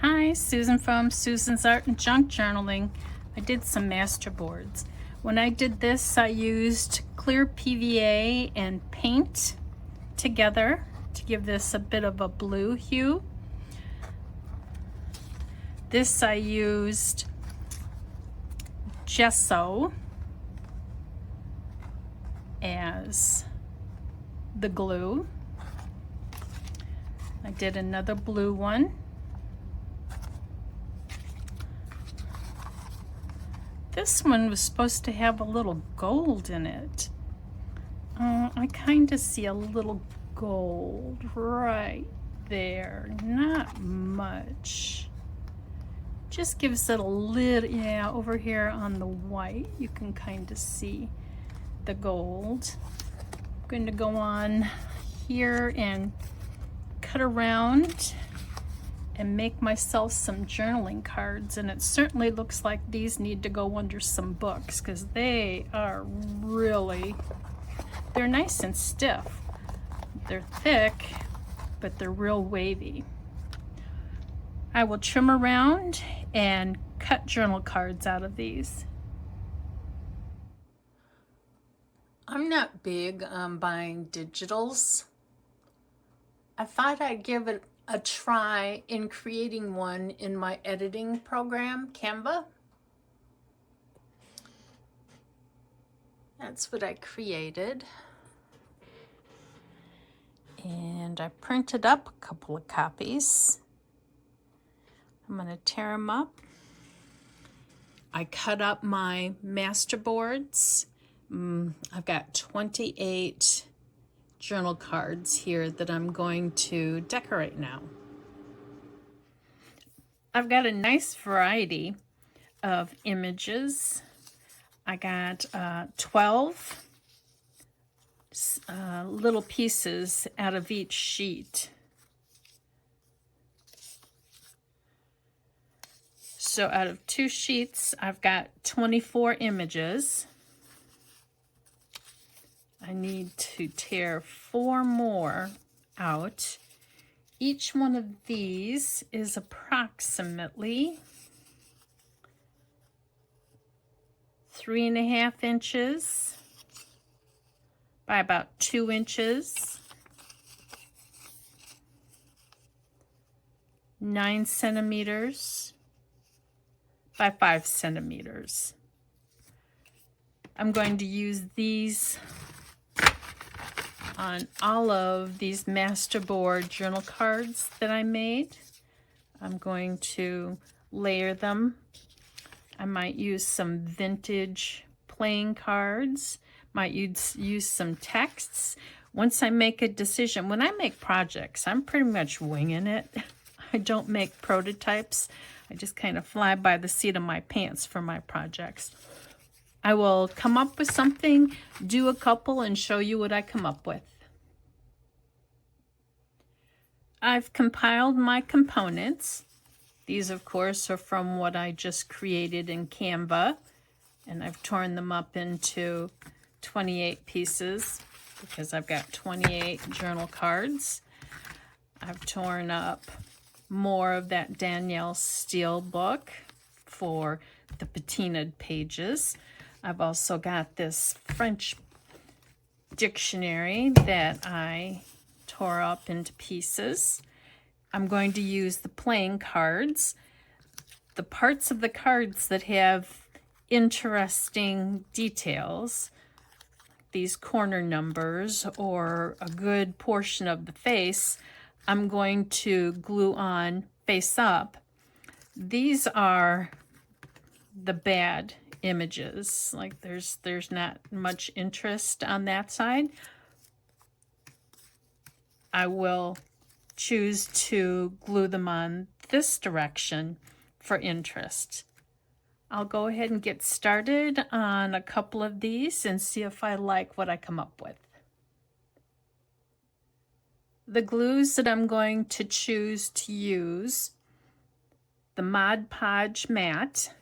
Hi, Susan from Susan's Art and Junk Journaling. I did some master boards. When I did this, I used clear PVA and paint together to give this a bit of a blue hue. This I used gesso as the glue. I did another blue one. This one was supposed to have a little gold in it. I kind of see a little gold right there. Not much. Just gives it a little, yeah, over here on the white, you can kind of see the gold. I'm going to go on here and cut around and make myself some journaling cards, and it certainly looks like these need to go under some books because they are really, they're nice and stiff. They're thick, but they're real wavy. I will trim around and cut journal cards out of these. I'm not big on buying digitals. I thought I'd give it a try in creating one in my editing program, Canva. That's what I created. And I printed up a couple of copies. I'm going to tear them up. I cut up my master boards. I've got 28 journal cards here that I'm going to decorate now. I've got a nice variety of images. I got 12 little pieces out of each sheet. So out of 2 sheets, I've got 24 images. I need to tear 4 more out. Each one of these is approximately 3.5 inches by about 2 inches, 9 centimeters by 5 centimeters. I'm going to use these on all of these masterboard journal cards that I made. I'm going to layer them. I might use some vintage playing cards, might use some texts. Once I make a decision, when I make projects, I'm pretty much winging it. I don't make prototypes. I just kind of fly by the seat of my pants for my projects. I will come up with something, do a couple, and show you what I come up with. I've compiled my components. These, of course, are from what I just created in Canva, and I've torn them up into 28 pieces because I've got 28 journal cards. I've torn up more of that Danielle Steele book for the patinaed pages. I've also got this French dictionary that I tore up into pieces. I'm going to use the playing cards. The parts of the cards that have interesting details, these corner numbers or a good portion of the face, I'm going to glue on face up. These are the bad images. Like there's not much interest on that side. I will choose to glue them on this direction for interest. I'll go ahead and get started on a couple of these and see if I like what I come up with. The glues that I'm going to choose to use, the Mod Podge Matte,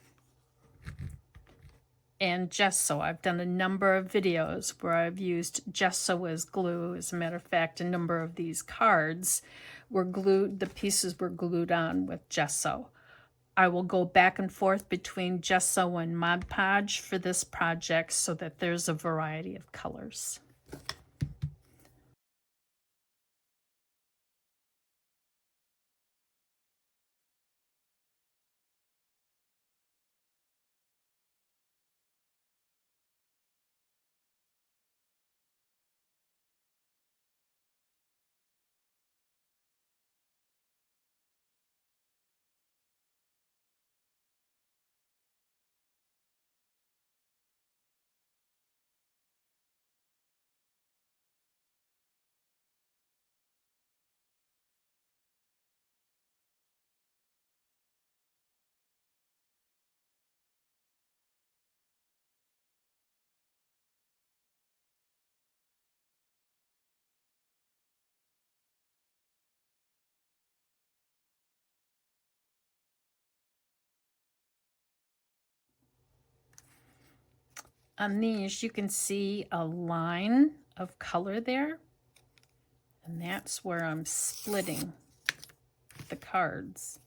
and gesso. I've done a number of videos where I've used gesso as glue. As a matter of fact, a number of these cards were glued, the pieces were glued on with gesso. I will go back and forth between gesso and Mod Podge for this project so that there's a variety of colors. On these, you can see a line of color there, and that's where I'm splitting the cards.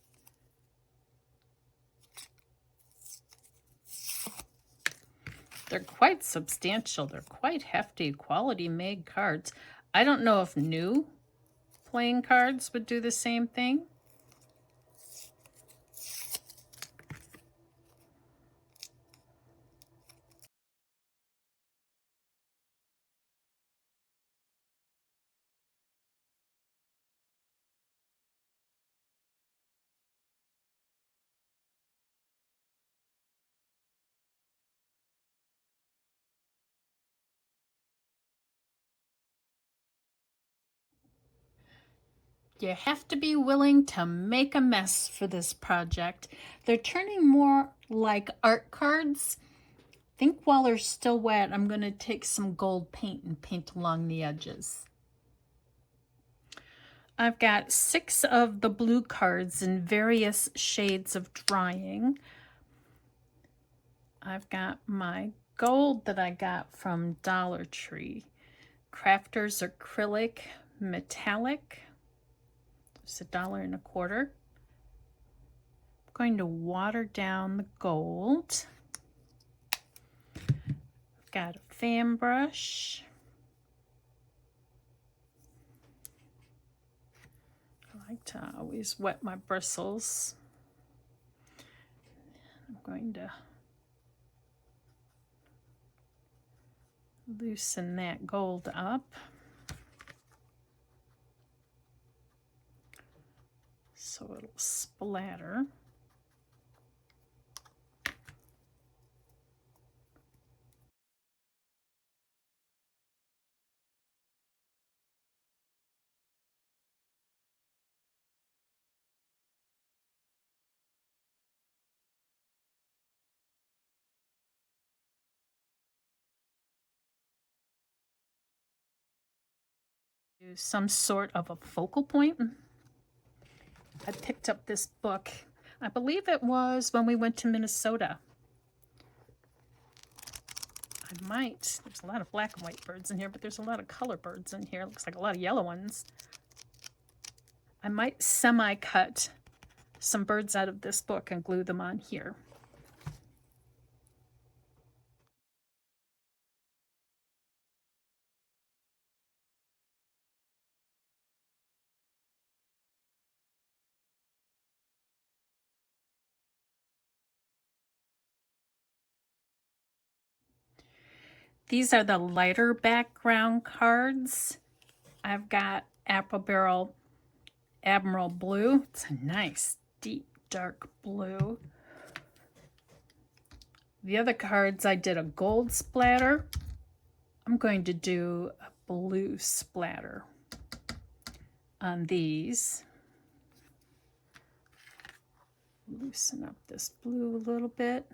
They're quite substantial. They're quite hefty, quality made cards. I don't know if new playing cards would do the same thing. You have to be willing to make a mess for this project. They're turning more like art cards. I think while they're still wet, I'm going to take some gold paint and paint along the edges. I've got 6 of the blue cards in various shades of drying. I've got my gold that I got from Dollar Tree. Crafters Acrylic Metallic. It's $1.25. I'm going to water down the gold. I've got a fan brush. I like to always wet my bristles. I'm going to loosen that gold up so it'll splatter. Do some sort of a focal point. I picked up this book, I believe it was when we went to Minnesota. There's a lot of black and white birds in here, but there's a lot of color birds in here. Looks like a lot of yellow ones. I might semi-cut some birds out of this book and glue them on here. These are the lighter background cards. I've got Apple Admiral Blue. It's a nice, deep, dark blue. The other cards, I did a gold splatter. I'm going to do a blue splatter on these. Loosen up this blue a little bit.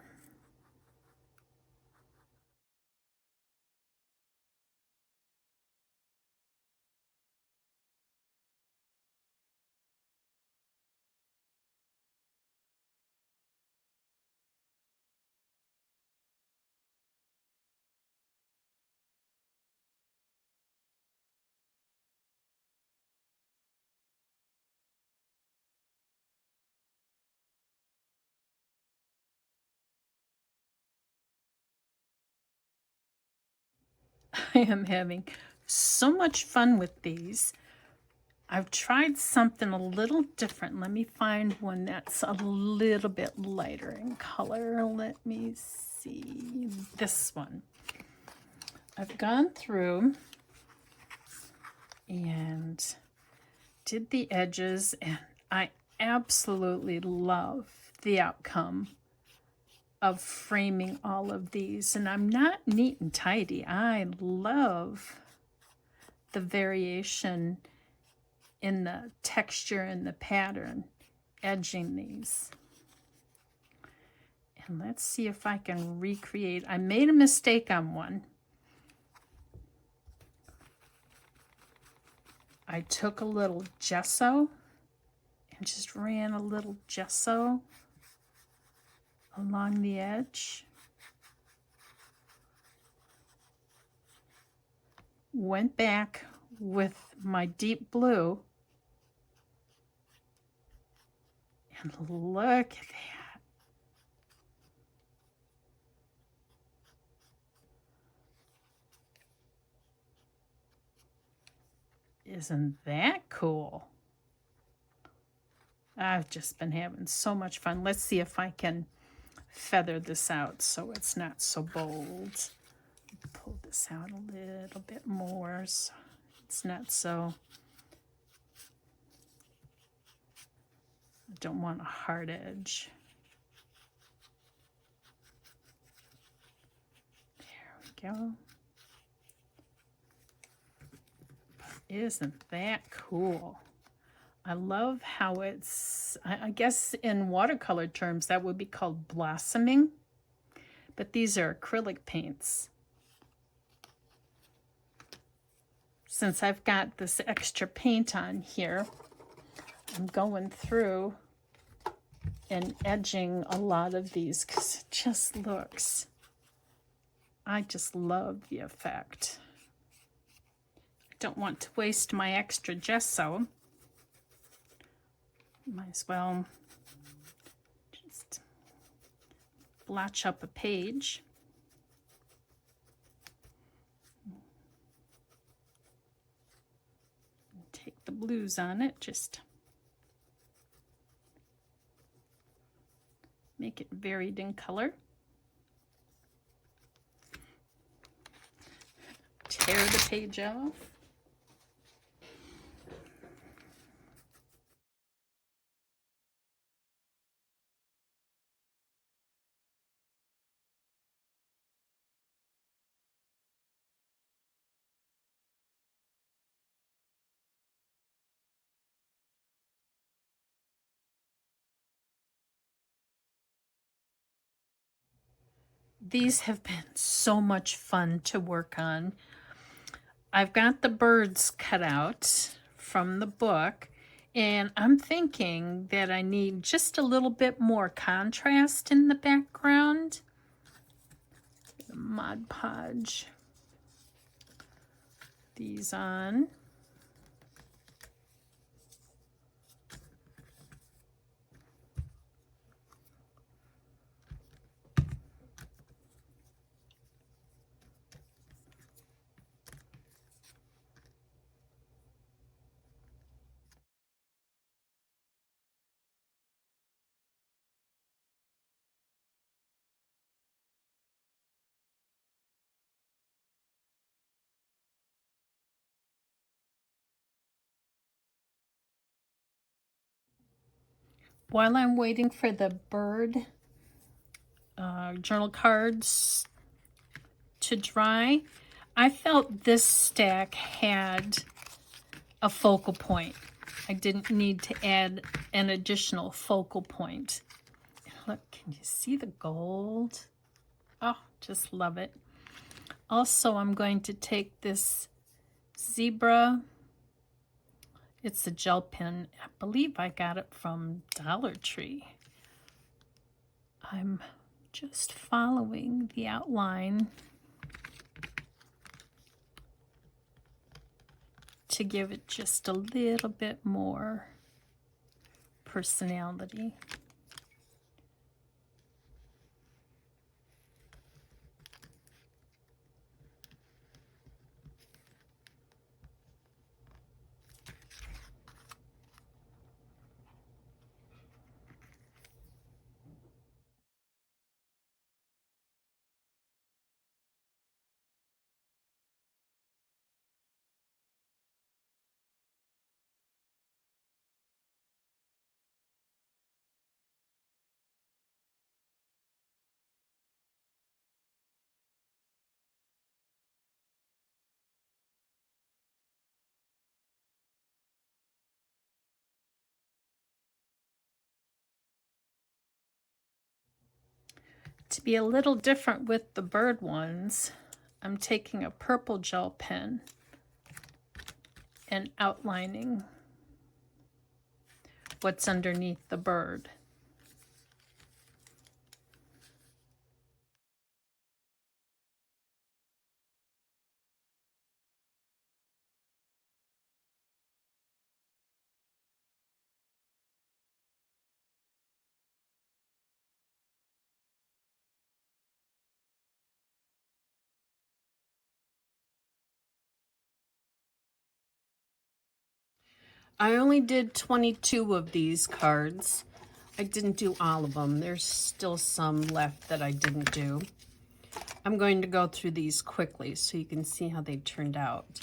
I am having so much fun with these. I've tried something a little different. Let me find one that's a little bit lighter in color. Let me see. This one. I've gone through and did the edges, and I absolutely love the outcome of framing all of these. And I'm not neat and tidy. I love the variation in the texture and the pattern edging these. And let's see if I can recreate. I made a mistake on one. I took a little gesso and just ran a little gesso along the edge. Went back with my deep blue, and look at that. Isn't that cool? I've just been having so much fun. Let's see if I can feather this out so it's not so bold. Pull this out a little bit more so it's not so, I don't want a hard edge. There we go. Isn't that cool? I love how it's, I guess in watercolor terms that would be called blossoming, but these are acrylic paints. Since I've got this extra paint on here, I'm going through and edging a lot of these because it just looks, I just love the effect. I don't want to waste my extra gesso. Might as well just blotch up a page. Take the blues on it, just make it varied in color. Tear the page off. These have been so much fun to work on. I've got the birds cut out from the book, and I'm thinking that I need just a little bit more contrast in the background. Mod Podge these on. While I'm waiting for the bird journal cards to dry, I felt this stack had a focal point. I didn't need to add an additional focal point. Look, can you see the gold? Oh, just love it. Also, I'm going to take this zebra. It's a gel pen. I believe I got it from Dollar Tree. I'm just following the outline to give it just a little bit more personality. To be a little different with the bird ones, I'm taking a purple gel pen and outlining what's underneath the bird. I only did 22 of these cards. I didn't do all of them. There's still some left that I didn't do. I'm going to go through these quickly so you can see how they turned out.